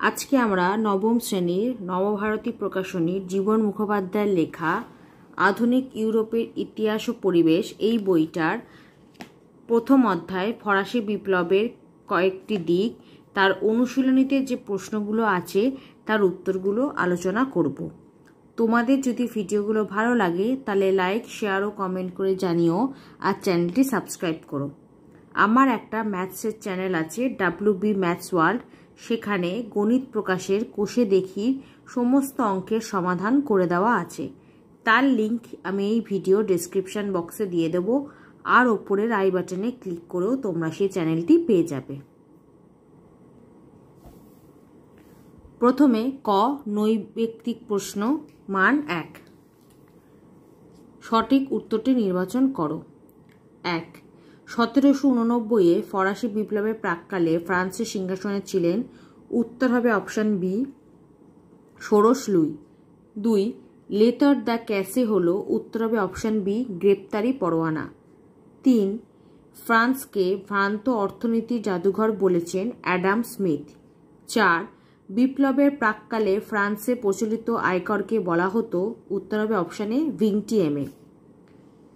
আজকে আমরা নবম শ্রেণীর নবভারতী প্রকাশনীর জীবন মুখোপাধ্যায়ের লেখা আধুনিক ইউরোপের ইতিহাস ও পরিবেশ এই বইটার প্রথম অধ্যায় ফরাসি বিপ্লবের কয়েকটি দিক, তার অনুশীলনীতে যে প্রশ্নগুলো আছে তার উত্তরগুলো আলোচনা করব। তোমাদের যদি ভিডিওগুলো ভালো লাগে তাহলে লাইক, শেয়ার ও কমেন্ট করে জানিও, আর চ্যানেলটি সাবস্ক্রাইব করো। আমার একটা ম্যাথসের চ্যানেল আছে WB ম্যাথস ওয়ার্ল্ড, সেখানে গণিত প্রকাশের কোষে দেখি সমস্ত অঙ্কের সমাধান করে দেওয়া আছে। তার লিংক আমি এই ভিডিও ডেসক্রিপশন বক্সে দিয়ে দেব, আর ওপরের আই বাটনে ক্লিক করেও তোমরা সেই চ্যানেলটি পেয়ে যাবে। প্রথমে ক, নৈর্ব্যক্তিক প্রশ্ন, মান 1। সঠিক উত্তরটি নির্বাচন করো। 1, 1789-এ ফরাসি বিপ্লবের প্রাক্কালে ফ্রান্সের সিংহাসনে ছিলেন, উত্তর হবে অপশন বি, ষোড়শ লুই। 2, লেটার দ্য ক্যাসে হলো, উত্তর হবে অপশন বি, গ্রেপ্তারি পরোয়ানা। 3, ফ্রান্সকে ভ্রান্ত অর্থনীতির জাদুঘর বলেছেন অ্যাডাম স্মিথ। 4, বিপ্লবের প্রাক্কালে ফ্রান্সে প্রচলিত আয়করকে বলা হতো, উত্তর হবে অপশানে ভিংটিয়েমে।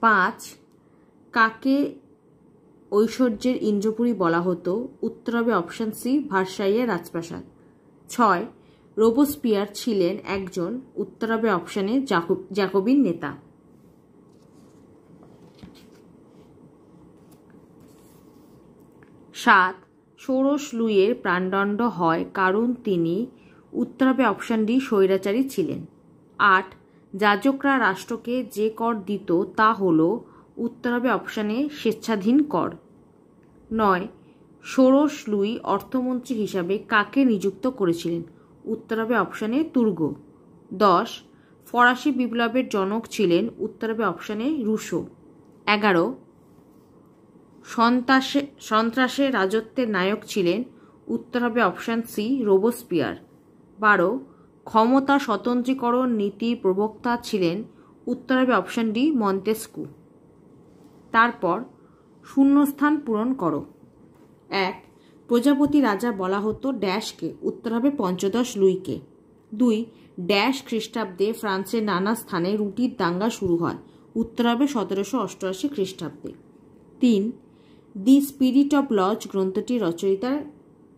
5, কাকে ঐশ্বর্যের ইন্দ্রপুরী বলা হতো, উত্তর হবে অপশন সি, ভার্সাইয়ের রাজপ্রাসাদ। 6, রোবোস্পিয়ার ছিলেন একজন, উত্তর হবে অপশানে জ্যাকোবিন নেতা। 7, ষোড়শ লুইয়ের প্রাণদণ্ড হয় কারণ তিনি, উত্তর হবে অপশন ডি, স্বৈরাচারী ছিলেন। 8, যাজকরা রাষ্ট্রকে যে কর দিত তা হল, উত্তর হবে অপশানে স্বেচ্ছাধীন কর। 9, ষোড়শ লুই অর্থমন্ত্রী হিসাবে কাকে নিযুক্ত করেছিলেন, উত্তর হবে অপশানে তুর্গ। 10, ফরাসি বিপ্লবের জনক ছিলেন, উত্তর হবে অপশানে রুশো। 11, সন্ত্রাসের রাজত্বের নায়ক ছিলেন, উত্তর হবে অপশান সি, রোবোস্পিয়ার। 12, ক্ষমতা স্বতন্ত্রীকরণ নীতির প্রবক্তা ছিলেন, উত্তর হবে অপশান ডি, মন্তেস্কু। তারপর শূন্যস্থান পূরণ করো। 1, প্রজাপতি রাজা বলা হতো ড্যাশকে, উত্তর হবে পঞ্চদশ লুইকে। 2, ড্যাশ খ্রিস্টাব্দে ফ্রান্সের নানা স্থানে রুটির দাঙ্গা শুরু হয়, উত্তর হবে 1788 খ্রিস্টাব্দে। 3, দি স্পিরিট অব লজ গ্রন্থটির রচয়িতা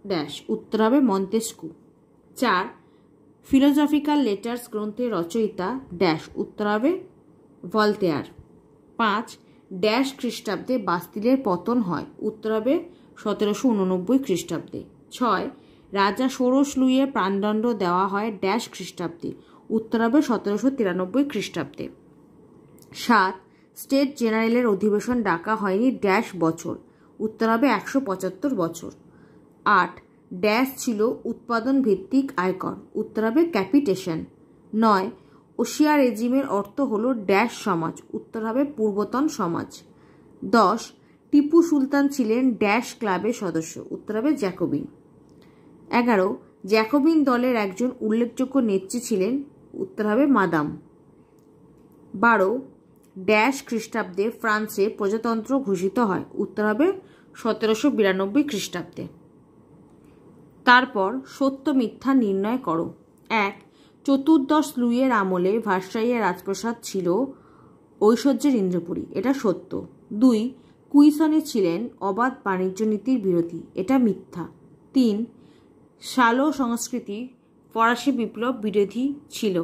ড্যাশ, উত্তর হবে মন্তেস্কু। 4, ফিলোজফিক্যাল লেটার্স গ্রন্থের রচয়িতা ড্যাশ, উত্তর হবে ভলতেয়ার। 5, ড্যাশ খ্রিস্টাব্দে বাস্তিলের পতন হয়, উত্তর হবে 1789 খ্রিস্টাব্দে। 6, রাজা ষোড়শ লুইয়ের প্রাণদণ্ড দেওয়া হয় ড্যাশ খ্রিস্টাব্দে, উত্তর হবে 1793 খ্রিস্টাব্দে। 7, স্টেট জেনারেলের অধিবেশন ডাকা হয়নি ড্যাশ বছর, উত্তর হবে 175 বছর। 8, ড্যাশ ছিল উৎপাদন ভিত্তিক আয়কর, উত্তর হবে ক্যাপিটেশন। 9, ওশিয়া রেজিমের অর্থ হল ড্যাশ সমাজ, উত্তর হবে পূর্বতন সমাজ। 10, টিপু সুলতান ছিলেন ড্যাশ ক্লাবের সদস্য, উত্তর হবে জ্যাকোবিন। 11, জ্যাকোবিন দলের একজন উল্লেখযোগ্য নেত্রী ছিলেন, উত্তর হবে মাদাম। 12, ড্যাশ খ্রিস্টাব্দে ফ্রান্সে প্রজাতন্ত্র ঘোষিত হয়, উত্তর হবে 1792 খ্রিস্টাব্দে। তারপর সত্য মিথ্যা নির্ণয় করো। 1, চতুর্দশ লুইয়ের আমলে ভার্সাইয়ের রাজপ্রাসাদ ছিল ঐশ্বর্যের ইন্দ্রপুরী, এটা সত্য। 2, কুইসনে ছিলেন অবাধ বাণিজ্য নীতির বিরোধী, এটা মিথ্যা। 3, সালো সংস্কৃতি ফরাসি বিপ্লব বিরোধী ছিল,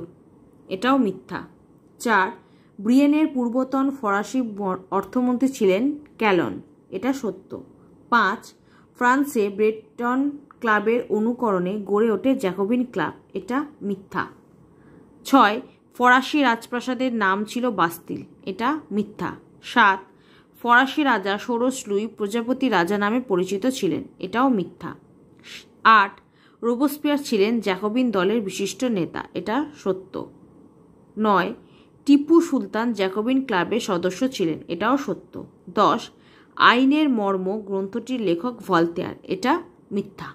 এটাও মিথ্যা। 4, ব্রিয়েনের পূর্বতন ফরাসি অর্থমন্ত্রী ছিলেন ক্যালন, এটা সত্য। 5, ফ্রান্সে ব্রেটন ক্লাবের অনুকরণে গড়ে ওঠে জ্যাকোবিন ক্লাব, এটা মিথ্যা। 6, ফরাসি রাজপ্রাসাদের নাম ছিল বাস্তিল, এটা মিথ্যা। 7, ফরাসি রাজা ষোড়শ লুই প্রজাপতি রাজা নামে পরিচিত ছিলেন, এটাও মিথ্যা। 8, রোবোস্পিয়ার ছিলেন জ্যাকোবিন দলের বিশিষ্ট নেতা, এটা সত্য। 9, টিপু সুলতান জ্যাকোবিন ক্লাবের সদস্য ছিলেন, এটাও সত্য। 10, আইনের মর্ম গ্রন্থটির লেখক ভলতেয়ার, এটা মিথ্যা।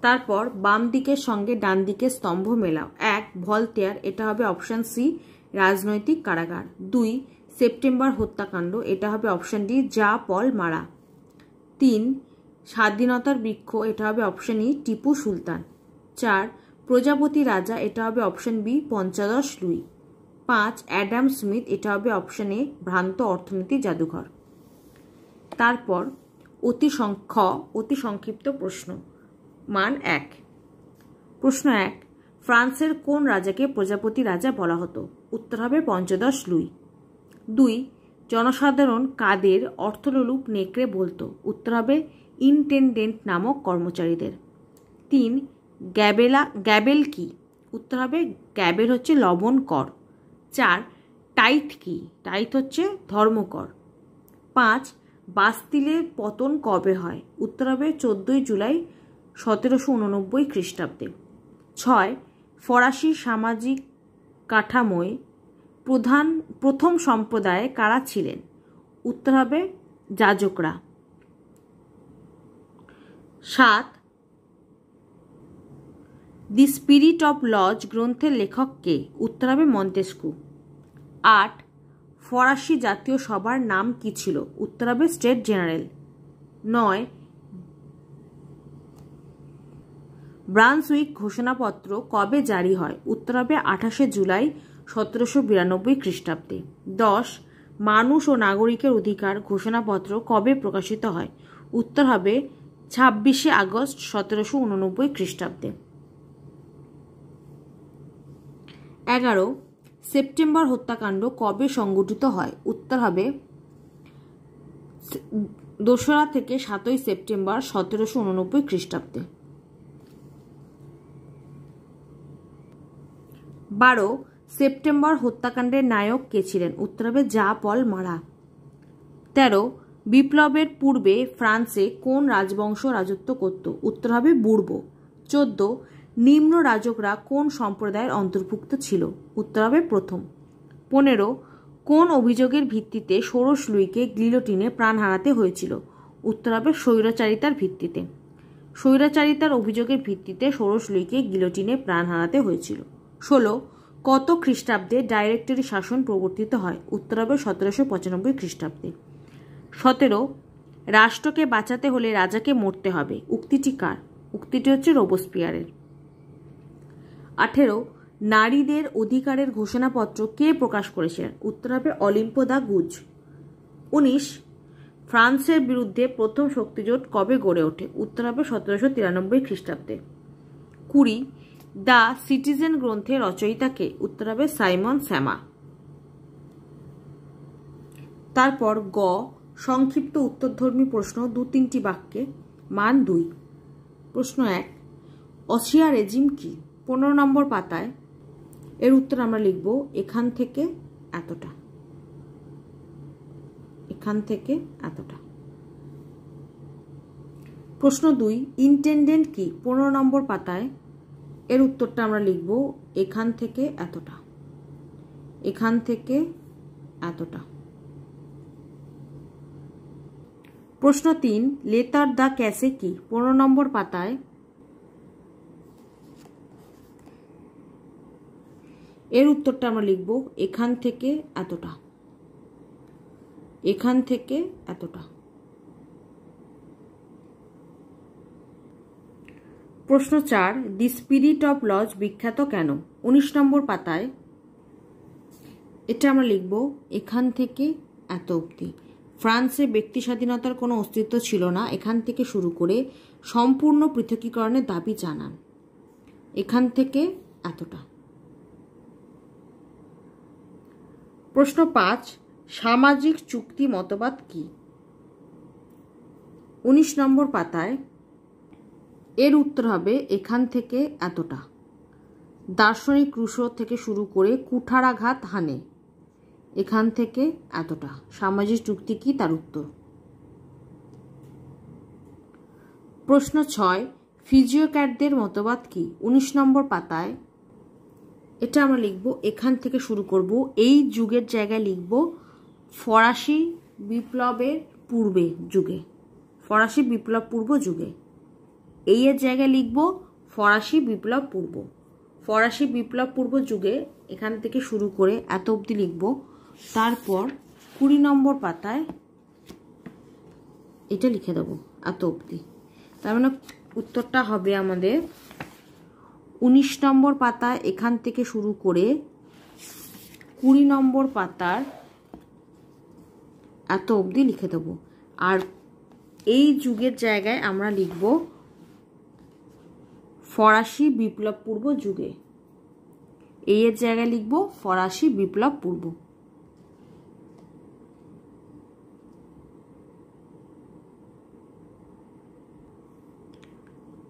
তারপর বাম দিকের সঙ্গে ডান দিকের স্তম্ভ মেলাও। 1, ভলতেয়ার, এটা হবে অপশন সি, রাজনৈতিক কারাগার। 2, সেপ্টেম্বর হত্যাকাণ্ড, এটা হবে অপশন ডি, যা পল মারা। 3, স্বাধীনতার বৃক্ষ, এটা হবে অপশন ই টিপু সুলতান। 4 প্রজাপতি রাজা, এটা হবে অপশন বি পঞ্চদশ লুই। 5 অ্যাডাম স্মিথ, এটা হবে অপশন এ ভ্রান্ত অর্থনীতি জাদুঘর। তারপর অতি সংক্ষিপ্ত প্রশ্ন, মান 1। প্রশ্ন 1, ফ্রান্সের কোন রাজাকে প্রজাপতি রাজা বলা হতো? উত্তর হবে পঞ্চদশ লুই। 2 জনসাধারণ কাদের অর্থলোলুপ নেকড়ে বলতো? উত্তর হবে ইন্টেন্ডেন্ট নামক কর্মচারীদের। 3 গ্যাবেল কি? উত্তর হবে গ্যাবেল হচ্ছে লবণ কর। 4 টাইথ কি? টাইথ হচ্ছে ধর্মকর। 5 বাস্তিলের পতন কবে হয়? উত্তর হবে 14 জুলাই 1789 খ্রিস্টাব্দে। 6 ফরাসি সামাজিক কাঠামোয় প্রথম সম্প্রদায়ে কারা ছিলেন? উত্তর হবে যাজকরা। 7 দি স্পিরিট অফ লজ গ্রন্থের লেখক কে? উত্তর হবে মন্তেস্কু। 8 ফরাসি জাতীয় সভার নাম কি ছিল? উত্তর হবে স্টেট জেনারেল। 9 ব্রান্সউইক ঘোষণাপত্র কবে জারি হয়? উত্তর হবে 28 জুলাই 1792 খ্রিস্টাব্দে। 10 মানুষ ও নাগরিকের অধিকার ঘোষণাপত্র কবে প্রকাশিত হয়? উত্তর হবে 26 আগস্ট 1789 খ্রিস্টাব্দে। 11 সেপ্টেম্বর হত্যাকাণ্ড কবে সংঘটিত হয়? উত্তর হবে 2রা থেকে 7ই সেপ্টেম্বর 1789 খ্রিস্টাব্দে। 12 সেপ্টেম্বর হত্যাকাণ্ডের নায়ক কে ছিলেন? উত্তর হবে জা পল মারা। 13 বিপ্লবের পূর্বে ফ্রান্সে কোন রাজবংশ রাজত্ব করত? উত্তর হবে বুর্ব। 14 নিম্ন রাজকরা কোন সম্প্রদায়ের অন্তর্ভুক্ত ছিল? উত্তর হবে প্রথম। 15 কোন অভিযোগের ভিত্তিতে ষোড়শ লুইকে গিলোটিনে প্রাণ হারাতে হয়েছিল? উত্তর হবে স্বৈরাচারিতার ভিত্তিতে। স্বৈরাচারিতার অভিযোগের ভিত্তিতে ষোড়শ লুইকে গিলোটিনে প্রাণ হারাতে হয়েছিল। 16 কত খ্রিস্টাব্দে ডাইরেক্টরি শাসন প্রবর্তিত হয়? উত্তর হবে 1795 খ্রিস্টাব্দে। 17 রাষ্ট্রকে বাঁচাতে হলে রাজাকে মরতে হবে, উক্তিটি কার? উক্তিটি হচ্ছে রোবসপিয়ারের। 18 নারীদের অধিকারের ঘোষণাপত্র কে প্রকাশ করেছিলেন? উত্তর হবে অলিম্পো দা গুজ। 19 ফ্রান্সের বিরুদ্ধে প্রথম শক্তিজোট কবে গড়ে ওঠে? উত্তর হবে 1793 খ্রিস্টাব্দে। 20 দ্য সিটিজেন গ্রন্থের রচয়িতা কে? উত্তর হবে সাইমন স্যামা। তারপর গ সংক্ষিপ্ত উত্তরধর্মী প্রশ্ন 2-3টি বাক্যে, মান 2। প্রশ্ন 1 অস্ট্রিয়া রেজিম কি? 15 নম্বর পাতায় এর উত্তর আমরা লিখব এখান থেকে এতটা, এখান থেকে এতটা। প্রশ্ন 2 ইন্টেন্ডেন্ট কি? 15 নম্বর পাতায় এর উত্তরটা আমরা লিখব এখান থেকে এতটা, এখান থেকে এতটা। প্রশ্ন 3 লেটার দা ক্যাসে কি? 15 নম্বর পাতায় এর উত্তরটা আমরা লিখব এখান থেকে এতটা, এখান থেকে এতটা। প্রশ্ন 4 দি স্পিরিট অফ লজ বিখ্যাত কেন? 19 নম্বর পাতায় এটা আমরা লিখব এখান থেকে এত অবধি। ফ্রান্সে ব্যক্তি স্বাধীনতার কোনো অস্তিত্ব ছিল না, এখান থেকে শুরু করে সম্পূর্ণ পৃথকীকরণের দাবি জানান, এখান থেকে এতটা। প্রশ্ন 5 সামাজিক চুক্তি মতবাদ কি? 19 নম্বর পাতায় এর উত্তর হবে এখান থেকে এতটা। দার্শনিক রুশো থেকে শুরু করে কুঠারাঘাত হানে, এখান থেকে এতটা। সামাজিক চুক্তি কি? তার উত্তর। প্রশ্ন 6 ফিজিওক্র্যাটদের মতবাদ কি? 19 নম্বর পাতায় এটা আমরা লিখব এখান থেকে শুরু করব, এই যুগের জায়গায় লিখব ফরাসি বিপ্লবের পূর্বে যুগে, ফরাসি বিপ্লব পূর্ব যুগে। এই এর জায়গায় লিখব ফরাসি বিপ্লব পূর্ব, ফরাসি বিপ্লব পূর্ব যুগে এখান থেকে শুরু করে এত অবধি লিখব। তারপর 20 নম্বর পাতায় এটা লিখে দেব এত অবধি। তার মানে উত্তরটা হবে আমাদের 19 নম্বর পাতা এখান থেকে শুরু করে 20 নম্বর পাতার এত অবধি লিখে দেব। আর এই যুগের জায়গায় আমরা লিখব ফরাসি বিপ্লব পূর্ব যুগে। এর জায়গায় লিখব ফরাসি বিপ্লব পূর্ব।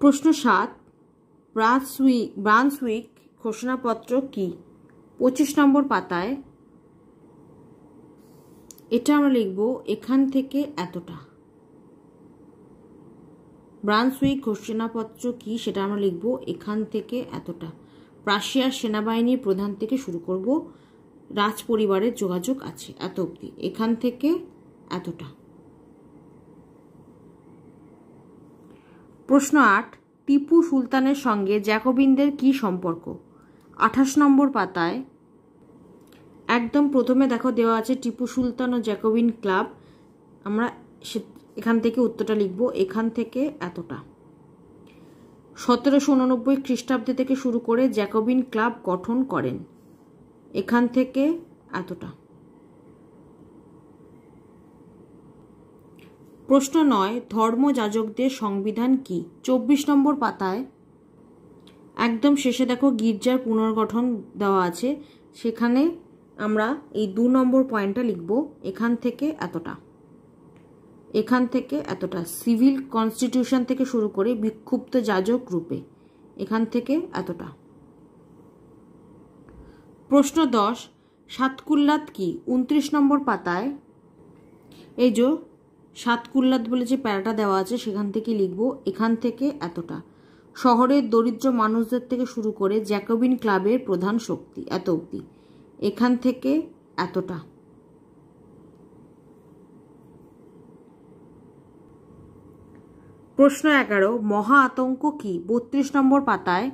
প্রশ্ন 7, ব্রান্সউইক ঘোষণাপত্র কি? 25 নম্বর পাতায় এটা আমরা লিখব এখান থেকে এতটা। ব্রান্সউইক ঘোষণাপত্র কি সেটা আমরা লিখব এখান থেকে এতটা। রাশিয়ার সেনাবাহিনীর প্রধান থেকে শুরু করব, রাজ পরিবারের যোগাযোগ আছে এত অবধি, এখান থেকে এতটা। প্রশ্ন 8, টিপু সুলতানের সঙ্গে জ্যাকোবিনদের কি সম্পর্ক? 28 নম্বর পাতায় একদম প্রথমে দেখো দেওয়া আছে টিপু সুলতান ও জ্যাকোবিন ক্লাব। আমরা এখান থেকে উত্তরটা লিখব এখান থেকে এতটা। 1789 খ্রিস্টাব্দে থেকে শুরু করে জ্যাকোবিন ক্লাব গঠন করেন, এখান থেকে এতটা। প্রশ্ন 9, ধর্মযাজকদের সংবিধান কি? 24 নম্বর পাতায় একদম শেষে দেখো গির্জার পুনর্গঠন দেওয়া আছে, সেখানে আমরা এই 2 নম্বর পয়েন্টটা লিখব এখান থেকে এতটা। এখান থেকে এতটা। সিভিল কনস্টিটিউশন থেকে শুরু করে বিক্ষুব্ধ যাজক রূপে, এখান থেকে এতটা। প্রশ্ন 10, সাতকুল্লাত কি? 29 নম্বর পাতায় এই যে সাতকুল্লাত বলে যে প্যারাটা দেওয়া আছে সেখান থেকে লিখব এখান থেকে এতটা। শহরের দরিদ্র মানুষদের থেকে শুরু করে জ্যাকোবিন ক্লাবের প্রধান শক্তি এত অবধি, এখান থেকে এতটা। প্রশ্ন 11, মহা আতঙ্ক কি? 32 নম্বর পাতায়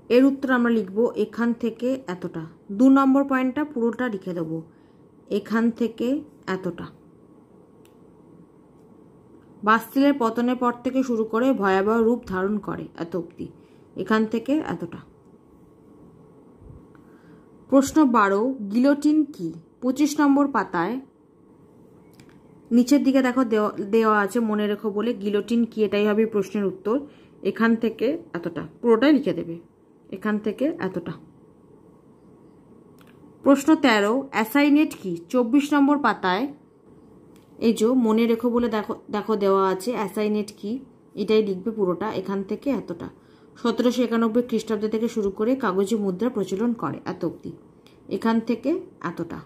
এর উত্তর আমরা লিখব এখান থেকে এতটা। 2 নম্বর পয়েন্টটা পুরোটা লিখে দেব এখান থেকে এতটা। বাস্তিলের পতনের পর থেকে শুরু করে ভয়াবহ রূপ ধারণ করে এত অবধি, এখান থেকে এতটা। প্রশ্ন 12, গিলোটিন কি? 25 নম্বর পাতায় নিচের দিকে দেখো দেওয়া আছে, মনে রেখো বলে গিলোটিন কি, এটাই হবে প্রশ্নের উত্তর। এখান থেকে এতটা পুরোটাই লিখে দেবে, এখান থেকে এতটা। প্রশ্ন 13, অ্যাসাইনেট কি? 24 নম্বর পাতায় এই যে মনে রেখো বলে দেখো দেওয়া আছে অ্যাসাইনেট কি, এটাই লিখবে পুরোটা, এখান থেকে এতটা। 1791 খ্রিস্টাব্দ থেকে শুরু করে কাগজে মুদ্রা প্রচলন করে এত অবধি, এখান থেকে এতটা।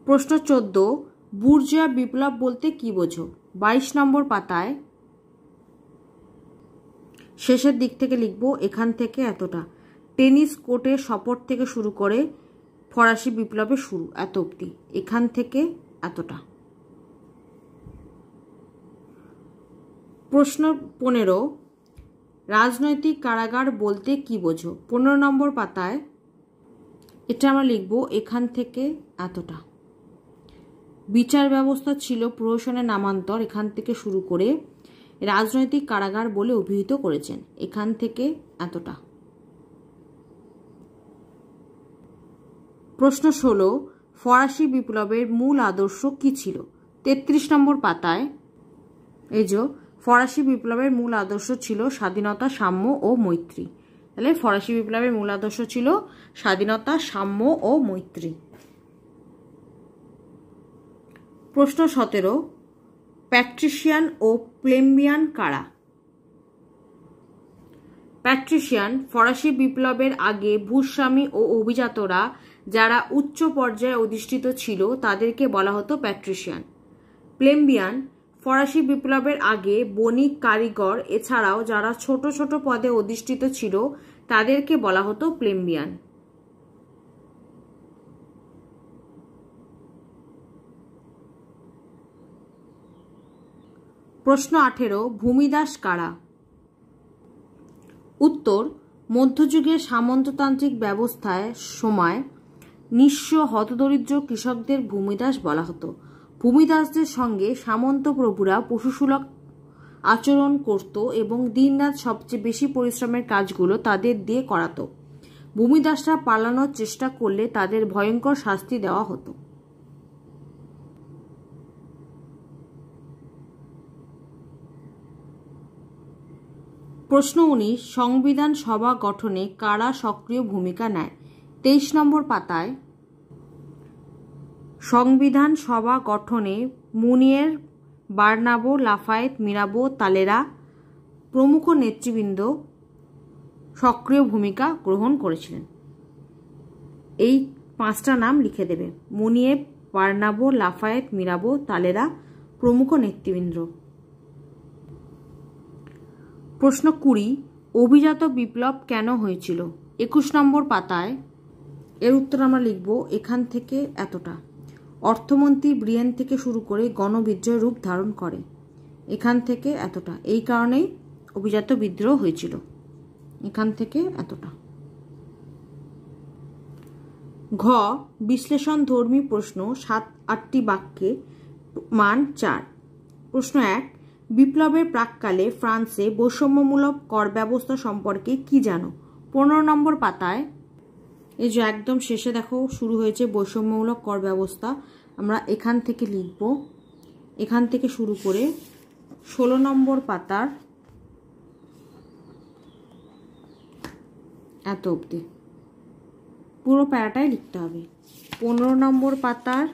প্রশ্ন 14, বুর্জোয়া বিপ্লব বলতে কি বোঝো? 22 নম্বর পাতায় শেষের দিক থেকে লিখব এখান থেকে এতটা। টেনিস কোর্টের শপথ থেকে শুরু করে ফরাসি বিপ্লবের শুরু এত অবধি, এখান থেকে এতটা। প্রশ্ন 15, রাজনৈতিক কারাগার বলতে কি বোঝো? 15 নম্বর পাতায় এটা আমরা লিখব এখান থেকে এতটা। বিচার ব্যবস্থা ছিল প্রহসনের নামান্তর, এখান থেকে শুরু করে রাজনৈতিক কারাগার বলে অভিহিত করেছেন, এখান থেকে এতটা। প্রশ্ন 16, ফরাসি বিপ্লবের মূল আদর্শ কি ছিল? 33 নম্বর পাতায় এই যে ফরাসি বিপ্লবের মূল আদর্শ ছিল স্বাধীনতা, সাম্য ও মৈত্রী। তাহলে ফরাসি বিপ্লবের মূল আদর্শ ছিল স্বাধীনতা, সাম্য ও মৈত্রী। প্রশ্ন 17, প্যাট্রিশিয়ান ও প্লেম্বিয়ান কারা? প্যাট্রিশিয়ান ফরাসি বিপ্লবের আগে ভূস্বামী ও অভিজাতরা যারা উচ্চ পর্যায়ে অধিষ্ঠিত ছিল তাদেরকে বলা হতো প্যাট্রিশিয়ান। প্লেম্বিয়ান ফরাসি বিপ্লবের আগে বণিক, কারিগর এছাড়াও যারা ছোট ছোট পদে অধিষ্ঠিত ছিল তাদেরকে বলা হতো প্লেম্বিয়ান। প্রশ্ন 18, ভূমিদাস কারা? উত্তর, মধ্যযুগের সামন্ততান্ত্রিক ব্যবস্থায় সময় নিঃস্ব হতদরিদ্র কৃষকদের ভূমিদাস বলা হতো। ভূমিদাসদের সঙ্গে সামন্ত প্রভুরা পশুসুলভ আচরণ করত এবং দিনরাত সবচেয়ে বেশি পরিশ্রমের কাজগুলো তাদের দিয়ে করাতো। ভূমিদাসরা পালানোর চেষ্টা করলে তাদের ভয়ঙ্কর শাস্তি দেওয়া হতো। প্রশ্ন 19, সংবিধান সভা গঠনে কারা সক্রিয় ভূমিকা নেয়? 23 নম্বর পাতায় সংবিধান সভা গঠনে মুনিয়ের, বার্নাবো, লাফায়েত, মিরাবো, তালেরা প্রমুখ নেতৃবৃন্দ সক্রিয় ভূমিকা গ্রহণ করেছিলেন। এই 5টা নাম লিখে দেবে। মুনিয়ের, বার্নাবো, লাফায়েত, মিরাবো, তালেরা প্রমুখ নেতৃবৃন্দ। প্রশ্ন 20, অভিজাত বিপ্লব কেন হয়েছিল? 21 নম্বর পাতায় এর উত্তর আমরা লিখব এখান থেকে এতটা। অর্থমন্ত্রী ব্রিয়েন থেকে শুরু করে গণবিদ্রোহের রূপ ধারণ করে। এখান থেকে এতটা। এই কারণেই অভিজাত বিদ্রোহ হয়েছিল। এখান থেকে এতটা। ঘ, বিশ্লেষণধর্মী প্রশ্ন 7-8টি বাক্যে মান 4। প্রশ্ন 1, বিপ্লবের প্রাক্কালে ফ্রান্সে বৈষম্যমূলক কর ব্যবস্থা সম্পর্কে কি জানো? 15 নম্বর পাতায় এই যে একদম শেষে দেখো শুরু হয়েছে বৈষম্যমূলক কর ব্যবস্থা। আমরা এখান থেকে লিখব, এখান থেকে শুরু করে 16 নম্বর পাতার এত অবধি পুরো প্যারাটাই লিখতে হবে। 15 নম্বর পাতার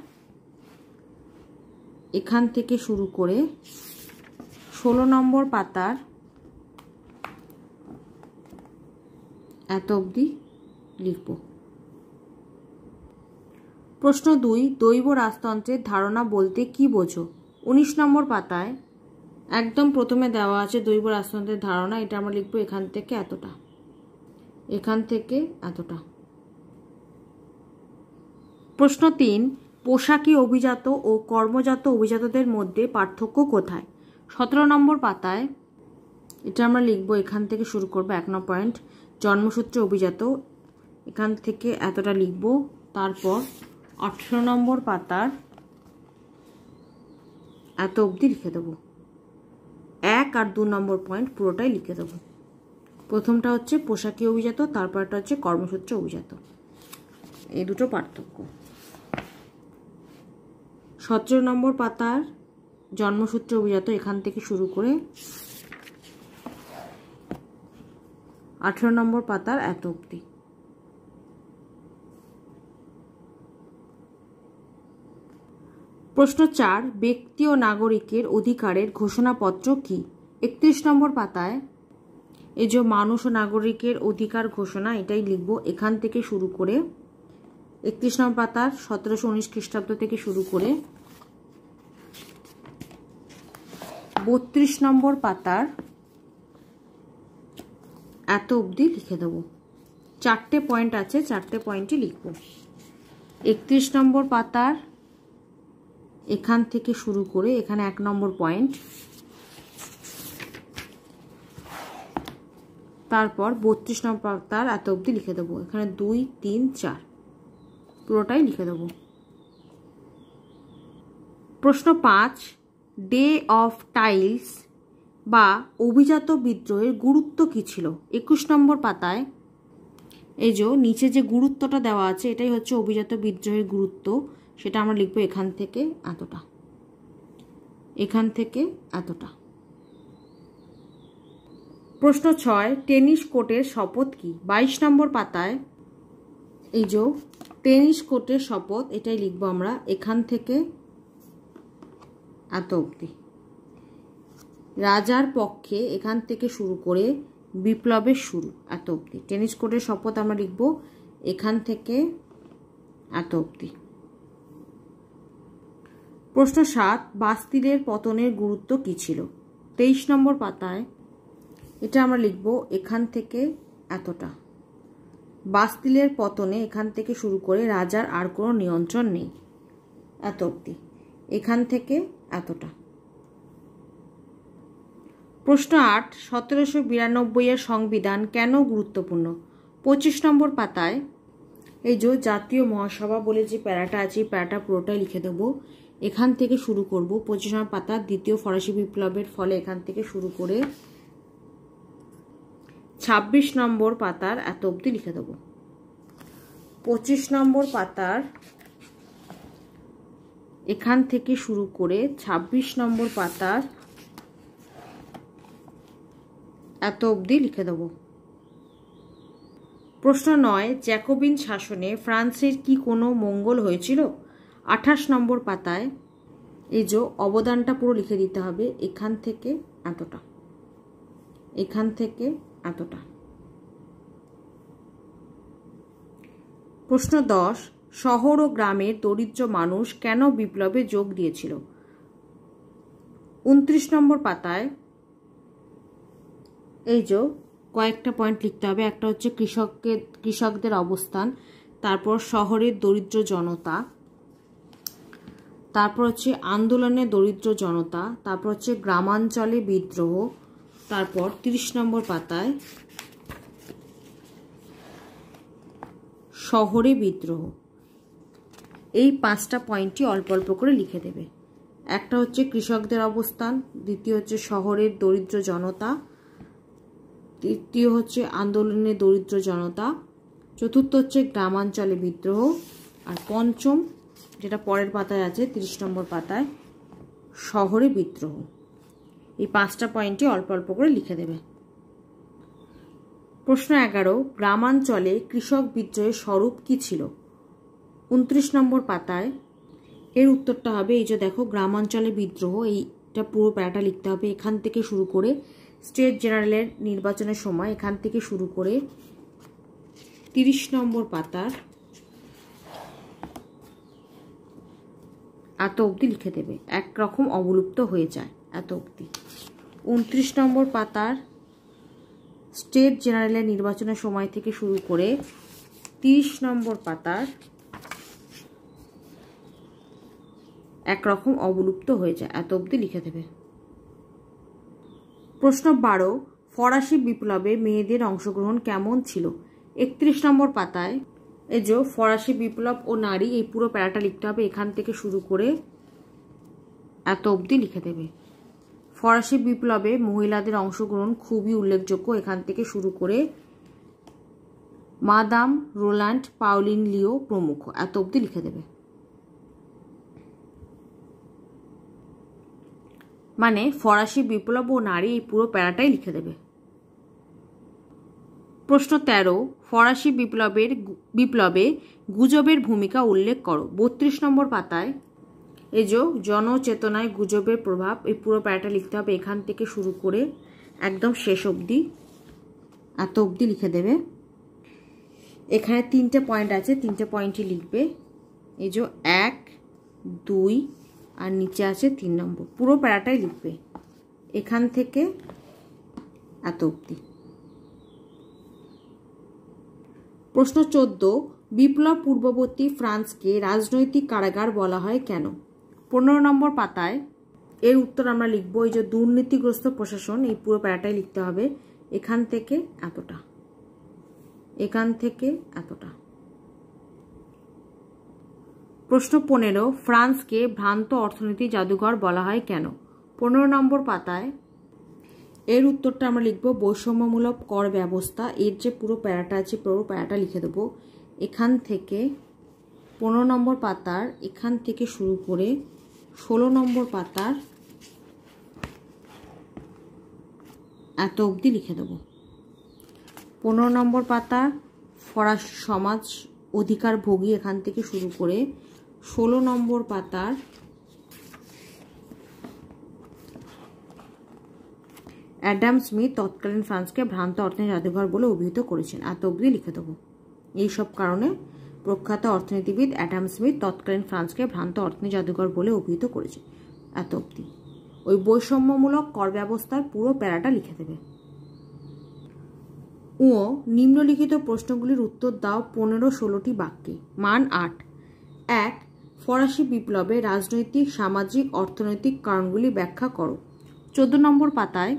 এখান থেকে শুরু করে 16 নম্বর পাতার এত অবধি লিখব। প্রশ্ন 2, দৈব রাজতন্ত্রের ধারণা বলতে কি বোঝো? 19 নম্বর পাতায় একদম প্রথমে দেওয়া আছে দৈব রাজতন্ত্রের ধারণা। এটা আমরা লিখবো এখান থেকে এতটা, এখান থেকে এতটা। প্রশ্ন 3, পোশাকি অভিজাত ও কর্মজাত অভিজাতদের মধ্যে পার্থক্য কোথায়? 17 নম্বর পাতায় এটা আমরা লিখবো এখান থেকে শুরু করবো 1 নম্বর পয়েন্ট, জন্মসূত্রে অভিজাত। এখান থেকে এতটা লিখবো। তারপর 18 নম্বর পাতার এত অবধি লিখে দেবো। 1 আর 2 নম্বর পয়েন্ট পুরোটাই লিখে দেবো। প্রথমটা হচ্ছে পোশাকি অভিজাত, তারপরটা হচ্ছে কর্মসূত্রে অভিজাত। এই দুটো পার্থক্য। 17 নম্বর পাতার জন্মসূত্রে অভিজাত এখান থেকে শুরু করে 18 নম্বর পাতার এত অবধি। প্রশ্ন 4, ব্যক্তি ও নাগরিকের অধিকারের ঘোষণাপত্র কি? 31 নম্বর পাতায় এই যে মানুষ ও নাগরিকের অধিকার ঘোষণা এটাই লিখব। এখান থেকে শুরু করে 31 নম্বর পাতার 1719 খ্রিস্টাব্দ থেকে শুরু করে 32 নম্বর পাতার এত অবধি লিখে দেবো। 4টে পয়েন্ট আছে, 4টে পয়েন্টই লিখব। 31 নম্বর পাতার এখান থেকে শুরু করে এখানে 1 নম্বর পয়েন্ট, তারপর 32 নম্বর পাতার এত অবধি লিখে দেবো। এখানে 2, 3, 4 পুরোটাই লিখে দেবো। প্রশ্ন 5, ডে অফ টাইলস বা অভিজাত বিদ্রোহের গুরুত্ব কি ছিল? 21 নম্বর পাতায় এই যে নিচে যে গুরুত্বটা দেওয়া আছে এটাই হচ্ছে অভিজাত বিদ্রোহের গুরুত্ব। সেটা আমরা লিখবো এখান থেকে এতটা, এখান থেকে এতটা। প্রশ্ন 6, টেনিস কোর্টের শপথ কি? 22 নম্বর পাতায় এই যে টেনিস কোর্টের শপথ এটাই লিখবো আমরা এখান থেকে এত অবধি। রাজার পক্ষে এখান থেকে শুরু করে বিপ্লবের শুরু এত অবধি। টেনিস কোর্টের শপথ আমরা লিখবো এখান থেকে এত অবধি। প্রশ্ন 7, বাস্তিলের পতনের গুরুত্ব কি ছিল? 23 নম্বর পাতায় এটা আমরা লিখব এখান থেকে এতটা। বাস্তিলের পতনে এখান থেকে শুরু করে রাজার আর কোনো নিয়ন্ত্রণ নেই এত অবধি। এখান থেকে এতটা। প্রশ্ন 8, 1792 এর সংবিধান কেন গুরুত্বপূর্ণ? 25 নম্বর পাতায় এই যে জাতীয় মহাসভা বলে যে প্যারাটা আছে এই প্যারাটা পুরোটাই লিখে দেবো। এখান থেকে শুরু করব 25 নম্বর পাতা দ্বিতীয় ফরাসি বিপ্লবের ফলে এখান থেকে শুরু করে 26 নম্বর পাতার এত অবধি লিখে দেব। 25 নম্বর পাতার এখান থেকে শুরু করে 26 নম্বর পাতার এত অবধি লিখে দেব। প্রশ্ন 9, জ্যাকোবিন শাসনে ফ্রান্সের কি কোনো মঙ্গল হয়েছিল? 28 নম্বর পাতায় এই যে অবদানটা পুরো লিখে দিতে হবে, এখান থেকে এতটা, এখান থেকে এতটা। প্রশ্ন 10, শহর ও গ্রামের দরিদ্র মানুষ কেন বিপ্লবে যোগ দিয়েছিল? 29 নম্বর পাতায় এই যে কয়েকটা পয়েন্ট লিখতে হবে। একটা হচ্ছে কৃষকদের অবস্থান, তারপর শহরের দরিদ্র জনতা, তারপর হচ্ছে আন্দোলনে দরিদ্র জনতা, তারপর হচ্ছে গ্রামাঞ্চলে বিদ্রোহ, তারপর 30 নম্বর পাতায় শহরে বিদ্রোহ। এই 5টা পয়েন্টই অল্প অল্প করে লিখে দেবে। একটা হচ্ছে কৃষকদের অবস্থান, দ্বিতীয় হচ্ছে শহরের দরিদ্র জনতা, তৃতীয় হচ্ছে আন্দোলনে দরিদ্র জনতা, চতুর্থ হচ্ছে গ্রামাঞ্চলে বিদ্রোহ, আর পঞ্চম যেটা পরের পাতায় আছে 30 নম্বর পাতায় শহরে বিদ্রোহ। এই 5টা পয়েন্টই অল্প অল্প করে লিখে দেবে। প্রশ্ন 11, গ্রামাঞ্চলে কৃষক বিদ্রোহের স্বরূপ কি ছিল? 29 নম্বর পাতায় এর উত্তরটা হবে এই যে দেখো গ্রামাঞ্চলে বিদ্রোহ, এইটা পুরো প্যারাটা লিখতে হবে। এখান থেকে শুরু করে স্টেট জেনারেলের নির্বাচনের সময় এখান থেকে শুরু করে 30 নম্বর পাতার এত অবধি লিখে দেবে, একরকম অবলুপ্ত হয়ে যায় এত অবধি। 29 নম্বর পাতার স্টেট জেনারেলের নির্বাচনের সময় থেকে শুরু করে 30 নম্বর পাতার একরকম অবলুপ্ত হয়ে যায় এত অবধি লিখে দেবে। প্রশ্ন 12, ফরাসি বিপ্লবে মেয়েদের অংশগ্রহণ কেমন ছিল? 31 নম্বর পাতায় এই যে ফরাসি বিপ্লব ও নারী, এই পুরো প্যারাটা লিখতে হবে। এখান থেকে শুরু করে এত অবধি লিখে দেবে। ফরাসি বিপ্লবে মহিলাদের অংশগ্রহণ খুবই উল্লেখযোগ্য, এখান থেকে শুরু করে মাদাম রোল্যান্ড, পাউলিন লিও প্রমুখ এত অবধি লিখে দেবে। মানে ফরাসি বিপ্লব ও নারী, এই পুরো প্যারাটাই লিখে দেবে। প্রশ্ন 13, ফরাসি বিপ্লবে গুজবের ভূমিকা উল্লেখ করো। 32 নম্বর পাতায় এই যে জনচেতনায় গুজবের প্রভাব, এই পুরো প্যারাটা লিখতে হবে। এখান থেকে শুরু করে একদম শেষ অবধি এত অবধি লিখে দেবে। এখানে 3টে পয়েন্ট আছে, 3টে পয়েন্টই লিখবে। এই যে 1, 2 আর নিচে আছে 3 নম্বর, পুরো প্যারাটাই লিখবে এখান থেকে এত অবধি। প্রশ্ন 14, বিপ্লব পূর্ববর্তী ফ্রান্সকে রাজনৈতিক কারাগার বলা হয় কেন? 15 নম্বর পাতায় এর উত্তর আমরা লিখবো এই যে দুর্নীতিগ্রস্ত প্রশাসন, এই পুরো প্যারাটাই লিখতে হবে। এখান থেকে এতটা, এখান থেকে এতটা। প্রশ্ন 15, ফ্রান্সকে ভ্রান্ত অর্থনীতি জাদুঘর বলা হয় কেন? 15 নম্বর পাতায় এর উত্তরটা আমরা লিখবো বৈষম্যমূলক কর ব্যবস্থা। এর যে পুরো প্যারাটা আছে পুরো প্যারাটা লিখে দেবো। এখান থেকে 15 নম্বর পাতার এখান থেকে শুরু করে 16 নম্বর পাতার এত অবধি লিখে দেবো। 15 নম্বর পাতার ফরাসি সমাজ অধিকার ভোগী, এখান থেকে শুরু করে 16 নম্বর পাতার অ্যাডাম স্মিথ তৎকালীন ফ্রান্সকে ভ্রান্ত অর্থনীতি জাদুঘর বলে অভিহিত করেছেন এত অবধি লিখে দেবো। এইসব কারণে প্রখ্যাত অর্থনীতিবিদ অ্যাডাম স্মিথ তৎকালীন ফ্রান্সকে ভ্রান্ত অর্থনীতি জাদুঘর বলে অভিহিত করেছেন এত অবধি। ওই বৈষম্যমূলক কর ব্যবস্থার পুরো প্যারাটা লিখে দেবে। ও নিম্নলিখিত প্রশ্নগুলির উত্তর দাও 15-16টি বাক্যে। মান 8। 1, ফরাসি বিপ্লবে রাজনৈতিক, সামাজিক, অর্থনৈতিক কারণগুলি ব্যাখ্যা করো। 14 নম্বর পাতায়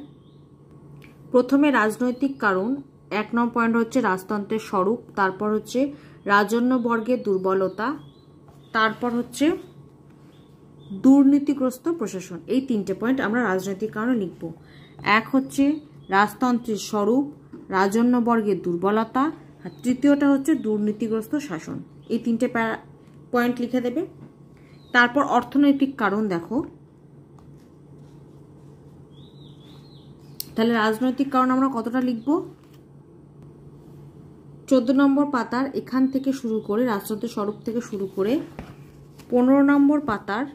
প্রথমে রাজনৈতিক কারণ, 1 নম্বর পয়েন্ট হচ্ছে রাজতন্ত্রের স্বরূপ, তারপর হচ্ছে রাজন্যবর্গের দুর্বলতা, তারপর হচ্ছে দুর্নীতিগ্রস্ত প্রশাসন। এই 3টে পয়েন্ট আমরা রাজনৈতিক কারণে লিখব। এক হচ্ছে রাজতন্ত্রের স্বরূপ, রাজন্যবর্গের দুর্বলতা, আর তৃতীয়টা হচ্ছে দুর্নীতিগ্রস্ত শাসন। এই 3টে পয়েন্ট লিখে দেবে। তারপর অর্থনৈতিক কারণ দেখো, তাহলে রাজনৈতিক কারণ আমরা কতটা লিখব? 14 নম্বর পাতার এখান থেকে শুরু করে, রাজতন্ত্রের স্বরূপ থেকে শুরু করে 15 নম্বর পাতার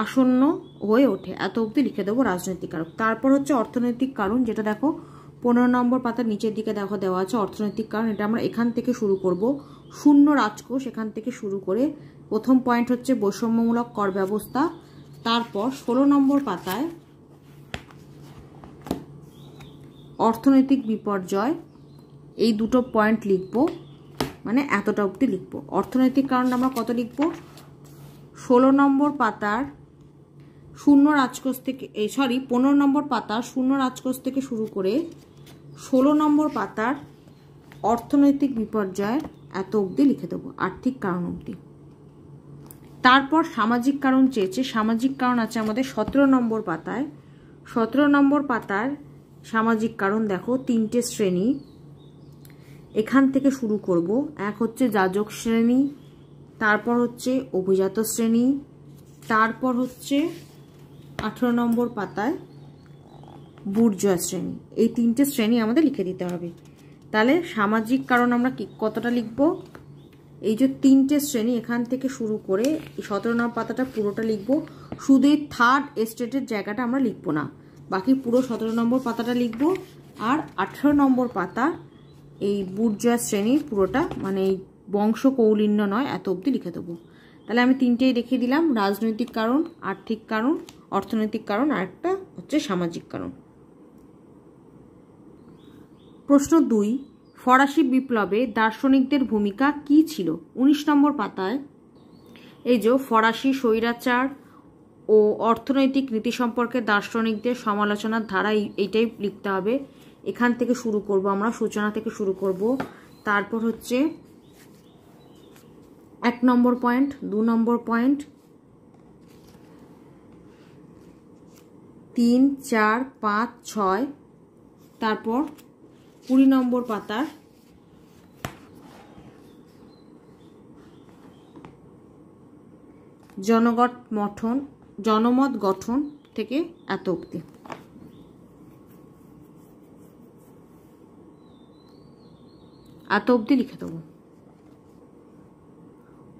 আসন্ন হয়ে ওঠে, এত অবধি লিখে দেবো রাজনৈতিক কারণ। তারপর হচ্ছে অর্থনৈতিক কারণ, যেটা দেখো 15 নম্বর পাতার নিচের দিকে দেখো দেওয়া আছে অর্থনৈতিক কারণ। এটা আমরা এখান থেকে শুরু করব, শূন্য রাজকোষ এখান থেকে শুরু করে প্রথম পয়েন্ট হচ্ছে বৈষম্যমূলক কর ব্যবস্থা। তারপর 16 নম্বর পাতায় অর্থনৈতিক বিপর্যয়, এই দুটো পয়েন্ট লিখব, মানে এতটা অবধি লিখব। অর্থনৈতিক কারণ আমরা কত লিখব? 16 নম্বর পাতার শূন্য রাজকোষ থেকে, 15 নম্বর পাতার শূন্য রাজকোষ থেকে শুরু করে 16 নম্বর পাতার অর্থনৈতিক বিপর্যয়ের এত অবধি লিখে দেবো, আর্থিক কারণ অবধি। তারপর সামাজিক কারণ চেয়েছে। সামাজিক কারণ আছে আমাদের 17 নম্বর পাতায়। 17 নম্বর পাতার সামাজিক কারণ দেখো 3টে শ্রেণী, এখান থেকে শুরু করব। এক হচ্ছে যাজক শ্রেণী, তারপর হচ্ছে অভিজাত শ্রেণী, তারপর হচ্ছে 18 নম্বর পাতায় বুর্জোয়া শ্রেণী। এই 3টে শ্রেণী আমাদের লিখে দিতে হবে। তাহলে সামাজিক কারণ আমরা কতটা লিখব? এই যে 3টে শ্রেণী এখান থেকে শুরু করে 17 নম্বর পাতাটা পুরোটা লিখব। শুধু এই থার্ড এস্টেটের জায়গাটা আমরা লিখব না, বাকি পুরো 17 নম্বর পাতাটা লিখব। আর 18 নম্বর পাতা এই বুর্জোয়া শ্রেণীর পুরোটা, মানে এই বংশ কৌলিন্য নয়, এত অবধি লিখে দেবো। তাহলে আমি 3টেই লিখে দিলাম, রাজনৈতিক কারণ, আর্থিক কারণ, অর্থনৈতিক কারণ, আর একটা হচ্ছে সামাজিক কারণ। প্রশ্ন 2, ফরাসি বিপ্লবে দার্শনিকদের ভূমিকা কি ছিল? 19 নম্বর পাতায় এই যে ফরাসি স্বৈরাচার ও অর্থনৈতিক নীতি সম্পর্কে দার্শনিকদের সমালোচনার ধারা, এইটাই লিখতে হবে। এখান থেকে শুরু করব আমরা, সূচনা থেকে শুরু করব। তারপর হচ্ছে 1 নম্বর পয়েন্ট, 2 নম্বর পয়েন্ট, 3, 4, 5, 6, তারপর 20 নম্বর পাতার জনমত গঠন থেকে এত অবধি। এত অবধি লিখে দেবো।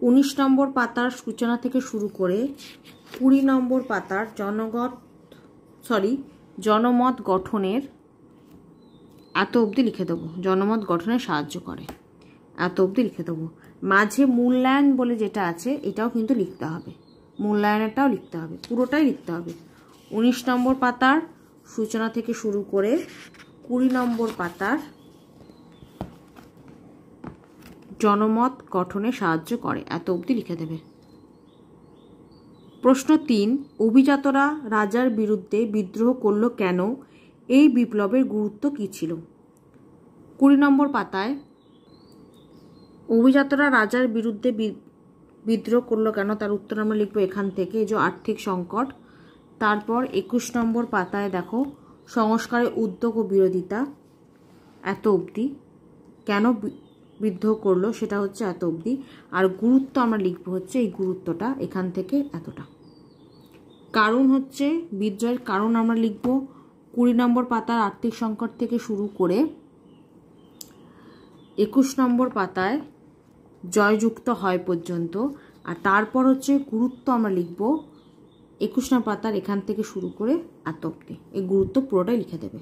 19 নম্বর পাতার সূচনা থেকে শুরু করে 20 নম্বর পাতার জনমত গঠনের এত অবধি লিখে দেবো। জনমত গঠনে সাহায্য করে, এত অবধি লিখে দেবো। মাঝে মূল্যায়ন বলে যেটা আছে, এটাও কিন্তু লিখতে হবে, মূল্যায়নেরটাও লিখতে হবে, পুরোটাই লিখতে হবে। 19 নম্বর পাতার সূচনা থেকে শুরু করে 20 নম্বর পাতার জনমত গঠনে সাহায্য করে, এত অবধি লিখে দেবে। প্রশ্ন 3, অভিজাতরা রাজার বিরুদ্ধে বিদ্রোহ করলো কেন? এই বিপ্লবের গুরুত্ব কী ছিল? 20 নম্বর পাতায় অভিজাতরা রাজার বিরুদ্ধে বিদ্রোহ করলো কেন, তার উত্তর আমরা লিখবো এখান থেকে, যে আর্থিক সংকট। তারপর 21 নম্বর পাতায় দেখো সংস্কারের উদ্যোগ ও বিরোধিতা, এত অবধি। কেন বিদ্রোহ করলো সেটা হচ্ছে এত অবধি। আর গুরুত্ব আমরা লিখবো হচ্ছে এই গুরুত্বটা এখান থেকে এতটা। কারণ হচ্ছে বিদ্রোহের কারণ আমরা লিখবো 20 নম্বর পাতার আর্থিক সংকট থেকে শুরু করে 21 নম্বর পাতায় জয়যুক্ত হয় পর্যন্ত। আর তারপর হচ্ছে গুরুত্ব আমরা লিখব 21 নম্বর পাতার এখান থেকে শুরু করে এত অবধি। এই গুরুত্ব পুরোটাই লিখে দেবে।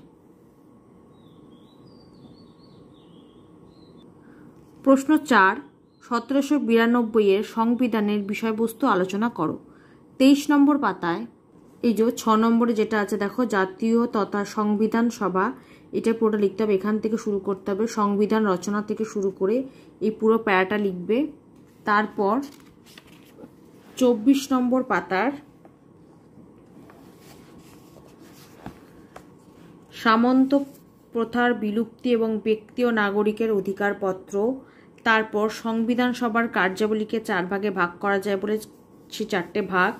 প্রশ্ন 4, 1792 সংবিধানের বিষয়বস্তু আলোচনা করো। 23 নম্বর পাতায় এই যে 6 নম্বরে যেটা আছে দেখো জাতীয় তথা সংবিধান সভা, এটা পুরোটা লিখতে হবে, এখান থেকে শুরু করতে হবে। সংবিধান রচনা থেকে শুরু করে এই পুরো প্যারাটা লিখবে। তারপর 24 নম্বর পাতার সামন্ত প্রথার বিলুপ্তি এবং ব্যক্তি ও নাগরিকের অধিকারপত্র। তারপর সংবিধান সভার কার্যাবলীকে 4 ভাগে ভাগ করা যায় বলে সে 4টে ভাগ,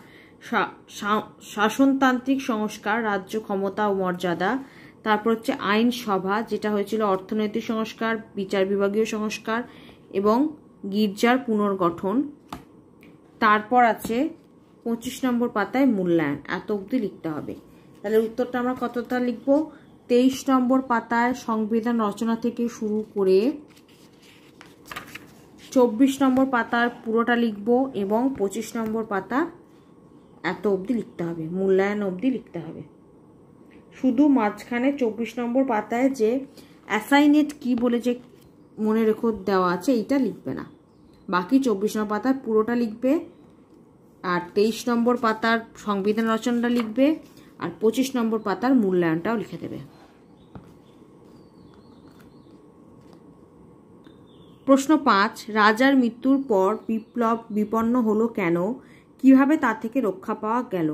শাসনতান্ত্রিক সংস্কার, রাজ্য ক্ষমতা ও মর্যাদা। তারপর হচ্ছে আইনসভা, যেটা হয়েছিল অর্থনৈতিক সংস্কার, বিচার বিভাগীয় সংস্কার এবং গির্জার পুনর্গঠন। তারপর আছে 25 নম্বর পাতায় মূল্যায়ন। এত অবধি লিখতে হবে। তাহলে উত্তরটা আমরা কতটা লিখব? 23 নম্বর পাতায় সংবিধান রচনা থেকে শুরু করে 24 নম্বর পাতার পুরোটা লিখব এবং 25 নম্বর পাতা এত অবধি লিখতে হবে, মূল্যায়ন অবধি লিখতে হবে। শুধু মাঝখানে 24 নম্বর পাতায় যে অ্যাসাইনেট কি বলে যে মনে রেখে দেওয়া আছে এইটা লিখবে না, বাকি 24 নম্বর পাতার পুরোটা লিখবে, আর 23 নম্বর পাতার সংবিধান রচনাটা লিখবে, আর 25 নম্বর পাতার মূল্যায়নটাও লিখে দেবে। প্রশ্ন 5, রাজার মৃত্যুর পর বিপ্লব বিপন্ন হলো কেন, কিভাবে তা থেকে রক্ষা পাওয়া গেল?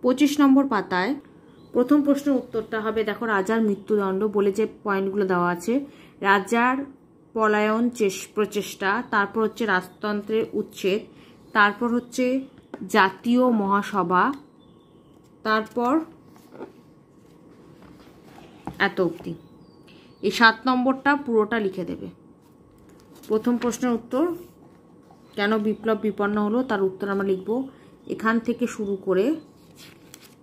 25 নম্বর পাতায় প্রথম প্রশ্নের উত্তরটা হবে, দেখো রাজার মৃত্যুদণ্ড বলে যে পয়েন্টগুলো দেওয়া আছে, রাজার পলায়ন প্রচেষ্টা, তারপর হচ্ছে রাজতন্ত্রের উচ্ছেদ, তারপর হচ্ছে জাতীয় মহাসভা, তারপর এত অবধি। এই 7 নম্বরটা পুরোটা লিখে দেবে। প্রথম প্রশ্নের উত্তর, কেন বিপ্লব বিপন্ন হলো, তার উত্তর আমরা লিখব এখান থেকে শুরু করে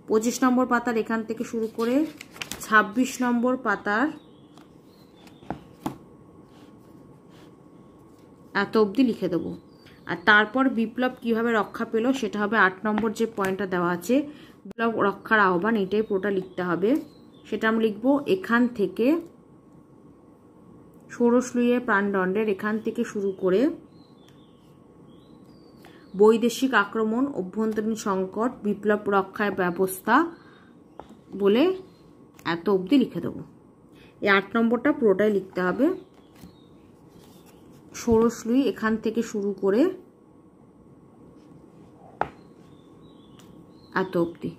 25 নম্বর পাতার এখান থেকে শুরু করে 26 নম্বর পাতার এত অবধি লিখে দেবো। আর তারপর বিপ্লব কিভাবে রক্ষা পেল সেটা হবে 8 নম্বর যে পয়েন্টটা দেওয়া আছে, বিপ্লব রক্ষার আহ্বান, এটাই পুরোটা লিখতে হবে। সেটা আমরা লিখবো এখান থেকে ষোড়শ লুইয়ের প্রাণদণ্ডের এখান থেকে শুরু করে বৈদেশিক আক্রমণ, অভ্যন্তরীণ সংকট, বিপ্লব রক্ষার ব্যবস্থা বলে এত অবধি লিখে দেবো। এই 8 নম্বরটা পুরোটাই লিখতে হবে। ষোড়শ লুই এখান থেকে শুরু করে এত অবধি।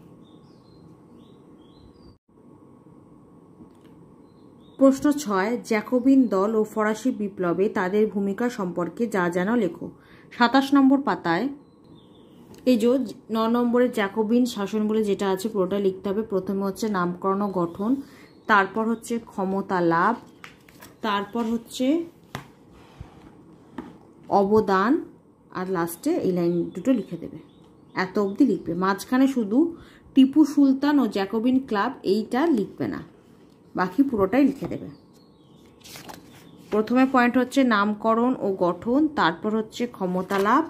প্রশ্ন 6, জ্যাকোবিন দল ও ফরাসি বিপ্লবে তাদের ভূমিকা সম্পর্কে যা জানো লেখো। 27 নম্বর পাতায় এই যে 9 নম্বরের জ্যাকোবিন শাসন বলে যেটা আছে পুরোটা লিখতে হবে। প্রথমে হচ্ছে নামকরণ ও গঠন, তারপর হচ্ছে ক্ষমতা লাভ, তারপর হচ্ছে অবদান, আর লাস্টে এই লাইন দুটো লিখে দেবে। এত অবধি লিখবে। মাঝখানে শুধু টিপু সুলতান ও জ্যাকোবিন ক্লাব এইটা লিখবে না, বাকি পুরোটাই লিখে দেবে। প্রথমে পয়েন্ট হচ্ছে নামকরণ ও গঠন, তারপর হচ্ছে ক্ষমতা লাভ,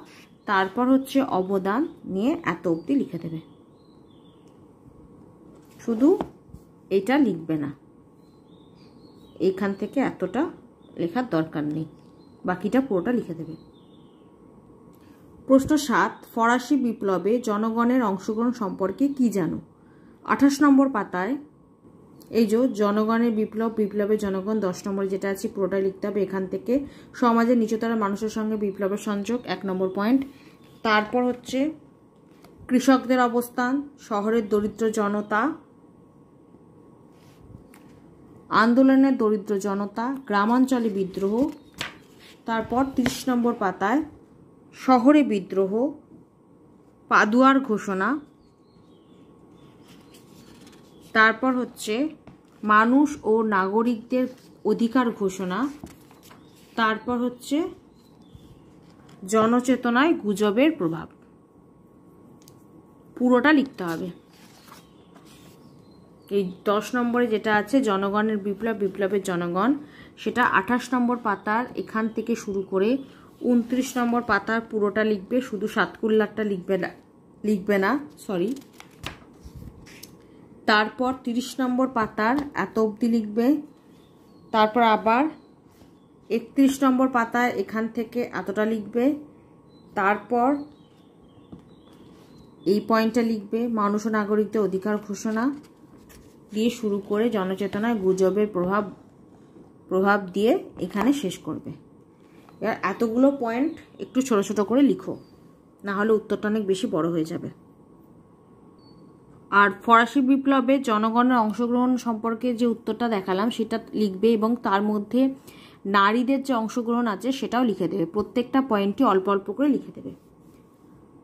তারপর হচ্ছে অবদান নিয়ে এত অবধি লিখে দেবে। শুধু এটা লিখবে না, এইখান থেকে এতটা লেখার দরকার নেই, বাকিটা পুরোটা লিখে দেবে। প্রশ্ন 7, ফরাসি বিপ্লবে জনগণের অংশগ্রহণ সম্পর্কে কি জানো? 28 নম্বর পাতায় এই যে জনগণের বিপ্লব, বিপ্লবের জনগণ 10 নম্বরে যেটা আছে পুরোটা লিখতে হবে। এখান থেকে সমাজের নিচতর মানুষের সঙ্গে বিপ্লবের সংযোগ 1 নম্বর পয়েন্ট। তারপর হচ্ছে কৃষকদের অবস্থান, শহরের দরিদ্র জনতা, আন্দোলনের দরিদ্র জনতা, গ্রামাঞ্চলে বিদ্রোহ, তারপর 30 নম্বর পাতায় শহরে বিদ্রোহ, পাদুয়ার ঘোষণা, তারপর হচ্ছে মানুষ ও নাগরিকদের অধিকার ঘোষণা, তারপর হচ্ছে জনচেতনায় গুজবের প্রভাব। পুরোটা লিখতে হবে। এই 10 নম্বরে যেটা আছে জনগণের বিপ্লব, বিপ্লবের জনগণ, সেটা 28 নম্বর পাতার এখান থেকে শুরু করে 29 নম্বর পাতার পুরোটা লিখবে, শুধু সাতকুল্লারটা লিখবে না। তারপর 30 নম্বর পাতার এত অবধি লিখবে, তারপর আবার 31 নম্বর পাতায় এখান থেকে এতটা লিখবে, তারপর এই পয়েন্টটা লিখবে মানুষ ও নাগরিকদের অধিকার ঘোষণা দিয়ে শুরু করে জনচেতনায় গুজবের প্রভাব দিয়ে এখানে শেষ করবে। এবার এতগুলো পয়েন্ট একটু ছোট ছোট করে লিখো, না হলে উত্তরটা অনেক বেশি বড় হয়ে যাবে। আর ফরাসি বিপ্লবে জনগণের অংশগ্রহণ সম্পর্কে যে উত্তরটা দেখালাম সেটা লিখবে এবং তার মধ্যে নারীদের যে অংশগ্রহণ আছে সেটাও লিখে দেবে। প্রত্যেকটা পয়েন্টই অল্প অল্প করে লিখে দেবে।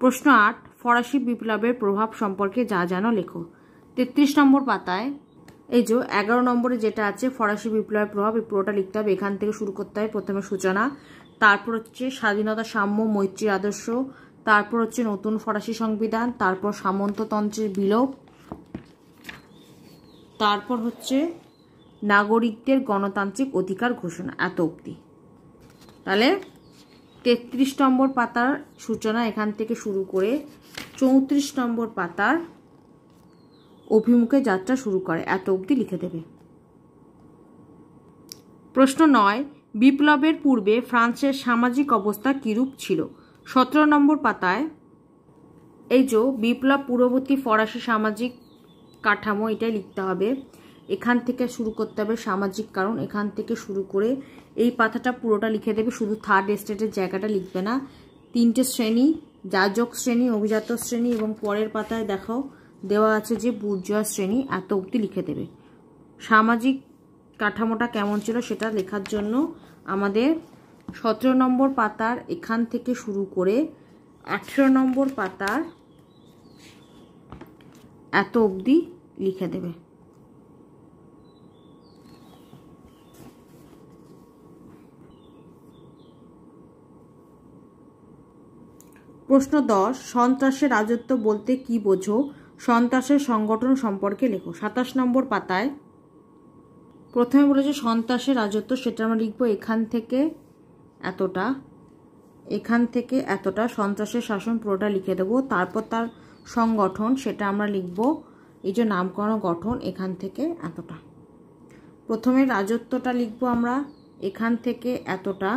প্রশ্ন 8, ফরাসি বিপ্লবের প্রভাব সম্পর্কে যা জানো লেখো। 33 নম্বর পাতায় এই যে 11 নম্বরে যেটা আছে ফরাসি বিপ্লবের প্রভাব, এই পুরোটা লিখতে হবে। এখান থেকে শুরু করতে হবে। প্রথমে সূচনা, তারপর হচ্ছে স্বাধীনতা, সাম্য, মৈত্রীর আদর্শ, তারপর হচ্ছে নতুন ফরাসি সংবিধান, তারপর সামন্ততন্ত্রের বিলোপ, তারপর হচ্ছে নাগরিকদের গণতান্ত্রিক অধিকার ঘোষণা, এত অবধি। তাহলে 33 নম্বর পাতার সূচনা এখান থেকে শুরু করে 34 নম্বর পাতার অভিমুখে যাত্রা শুরু করে, এত অবধি লিখে দেবে। প্রশ্ন 9, বিপ্লবের পূর্বে ফ্রান্সের সামাজিক অবস্থা কিরূপ ছিল? 17 নম্বর পাতায় এই যে বিপ্লব পূর্ববর্তী ফরাসি সামাজিক কাঠামো, এটাই লিখতে হবে। এখান থেকে শুরু করতে হবে সামাজিক, কারণ এখান থেকে শুরু করে এই পাতাটা পুরোটা লিখে দেবে, শুধু থার্ড এস্টেটের জায়গাটা লিখবে না। 3টে শ্রেণী, যাজক শ্রেণী, অভিজাত শ্রেণী এবং পরের পাতায় দেখো দেওয়া আছে যে বুর্জোয়া শ্রেণী, এত অবধি লিখে দেবে। সামাজিক কাঠামোটা কেমন ছিল সেটা লেখার জন্য আমাদের 17 নম্বর পাতার এখান থেকে শুরু করে 18 নম্বর পাতার এত অবধি লিখে দেবে। প্রশ্ন 10, সন্ত্রাসের রাজত্ব বলতে কি বোঝো? সন্ত্রাসের সংগঠন সম্পর্কে লেখো। 27 নম্বর পাতায় প্রথমে বলেছে সন্ত্রাসের রাজত্ব, সেটা আমরা লিখবো এখান থেকে এতটা, এখান থেকে এতটা, সন্ত্রাসের শাসন পুরোটা লিখে দেবো। তারপর তার সংগঠন, সেটা আমরা লিখব এই যে নামকরণ গঠন, এখান থেকে এতটা। প্রথমে রাজত্বটা লিখবো আমরা এখান থেকে এতটা,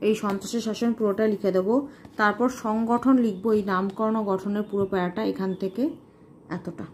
এই সন্ত্রাসের শাসন পুরোটা লিখে দেবো। তারপর সংগঠন লিখবো এই নামকরণ গঠনের পুরো প্যারাটা, এখান থেকে এতটা।